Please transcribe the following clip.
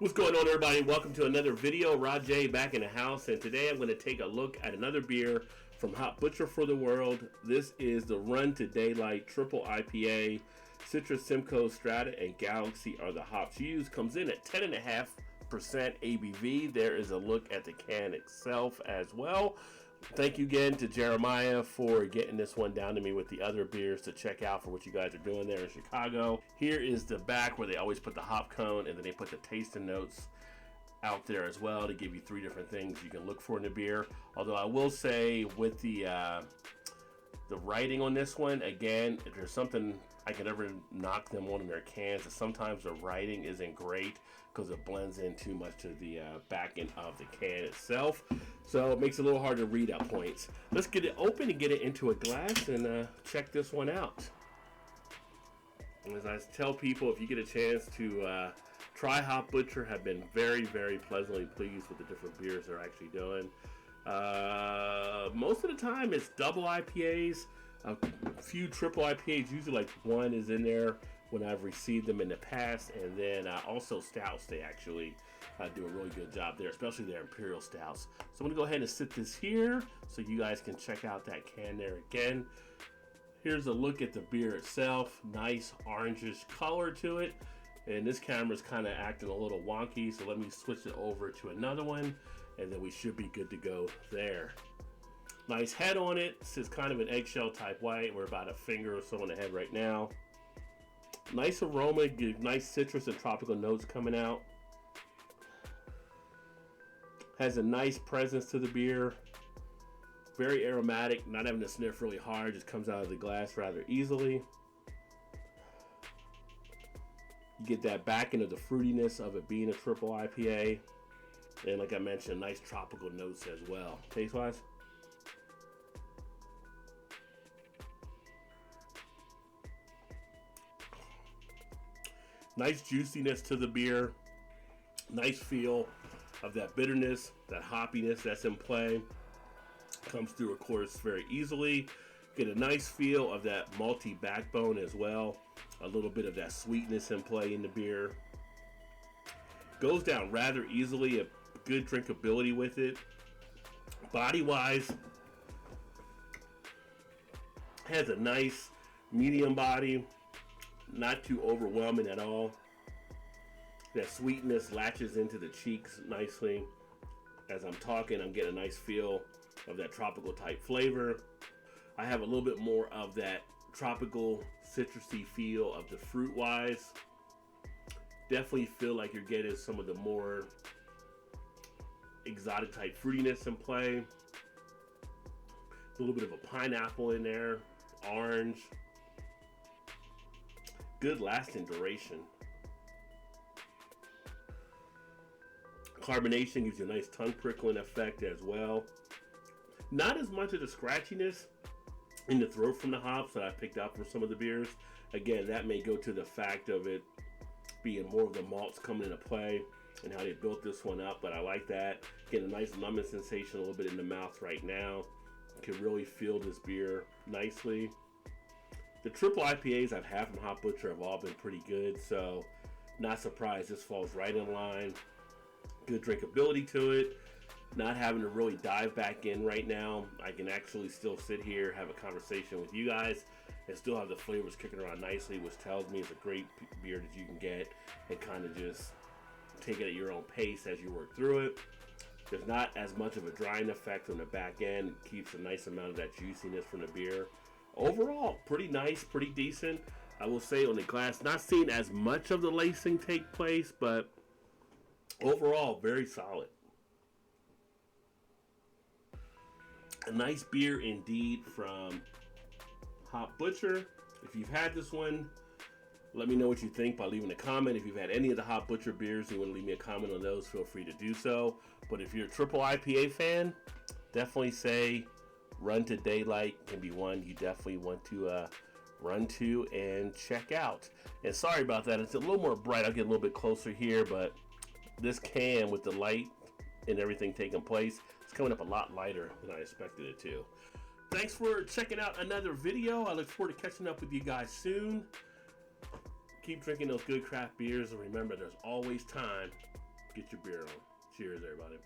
What's going on, everybody? Welcome to another video. Rod J back in the house, and today I'm going to take a look at another beer from Hop Butcher for the World. This is the Run to Daylight Triple IPA. Citrus, Simcoe, Strata, and Galaxy are the hops used. Comes in at 10.5% ABV. There is a look at the can itself as well. Thank you again to Jeremiah for getting this one down to me with the other beers to check out for what you guys are doing there in Chicago. Here is the back where they always put the hop cone, and then they put the tasting notes out there as well to give you 3 different things you can look for in the beer. Although I will say with the writing on this one, again, if there's something I can ever knock them on in their cans, is sometimes the writing isn't great because it blends in too much to the back end of the can itself. So it makes it a little hard to read at points. Let's get it open and get it into a glass and check this one out. And as I tell people, if you get a chance to try Hop Butcher, have been very, very pleasantly pleased with the different beers they're actually doing. Most of the time it's double IPAs, a few triple IPAs, usually like one is in there when I've received them in the past, and then also stouts. They actually do a really good job there, especially their imperial stouts. So I'm gonna go ahead and sit this here so you guys can check out that can there again. Here's a look at the beer itself. Nice orangish color to it, and this camera's kind of acting a little wonky, so let me switch it over to another one, and then we should be good to go there. Nice head on it. This is kind of an eggshell type white. We're about a finger or so on the head right now. Nice aroma, nice citrus and tropical notes coming out. Has a nice presence to the beer. Very aromatic, not having to sniff really hard, just comes out of the glass rather easily. You get that back end of the fruitiness of it being a triple IPA. And like I mentioned, nice tropical notes as well. Taste wise. Nice juiciness to the beer. Nice feel of that bitterness, that hoppiness that's in play. Comes through, of course, very easily. Get a nice feel of that malty backbone as well. A little bit of that sweetness in play in the beer. Goes down rather easily. A good drinkability with it. Body-wise, has a nice medium body. Not too overwhelming at all. That sweetness latches into the cheeks nicely. As I'm talking, I'm getting a nice feel of that tropical type flavor. I have a little bit more of that tropical citrusy feel of the fruit wise. Definitely feel like you're getting some of the more exotic type fruitiness in play. A little bit of a pineapple in there, orange. Good lasting duration. Carbonation gives you a nice tongue prickling effect as well. Not as much of the scratchiness in the throat from the hops that I picked up from some of the beers. Again, that may go to the fact of it being more of the malts coming into play and how they built this one up, but I like that. Getting a nice lemon sensation a little bit in the mouth right now. You can really feel this beer nicely. The triple IPAs I've had from Hop Butcher have all been pretty good, so not surprised this falls right in line. Good drinkability to it. Not having to really dive back in right now. I can actually still sit here, have a conversation with you guys, and still have the flavors kicking around nicely, which tells me it's a great beer that you can get and kind of just take it at your own pace as you work through it. There's not as much of a drying effect on the back end. It keeps a nice amount of that juiciness from the beer. Overall, pretty nice, pretty decent. I will say on the glass, not seeing as much of the lacing take place, but overall, very solid. A nice beer indeed from Hop Butcher. If you've had this one, let me know what you think by leaving a comment. If you've had any of the Hop Butcher beers and you want to leave me a comment on those, feel free to do so. But if you're a triple IPA fan, definitely say Run to Daylight can be one you definitely want to run to and check out. And sorry about that, it's a little more bright. I'll get a little bit closer here, but this can with the light and everything taking place, it's coming up a lot lighter than I expected it to. Thanks for checking out another video. I look forward to catching up with you guys soon. Keep drinking those good craft beers, and remember, there's always time get your beer on. Cheers, everybody.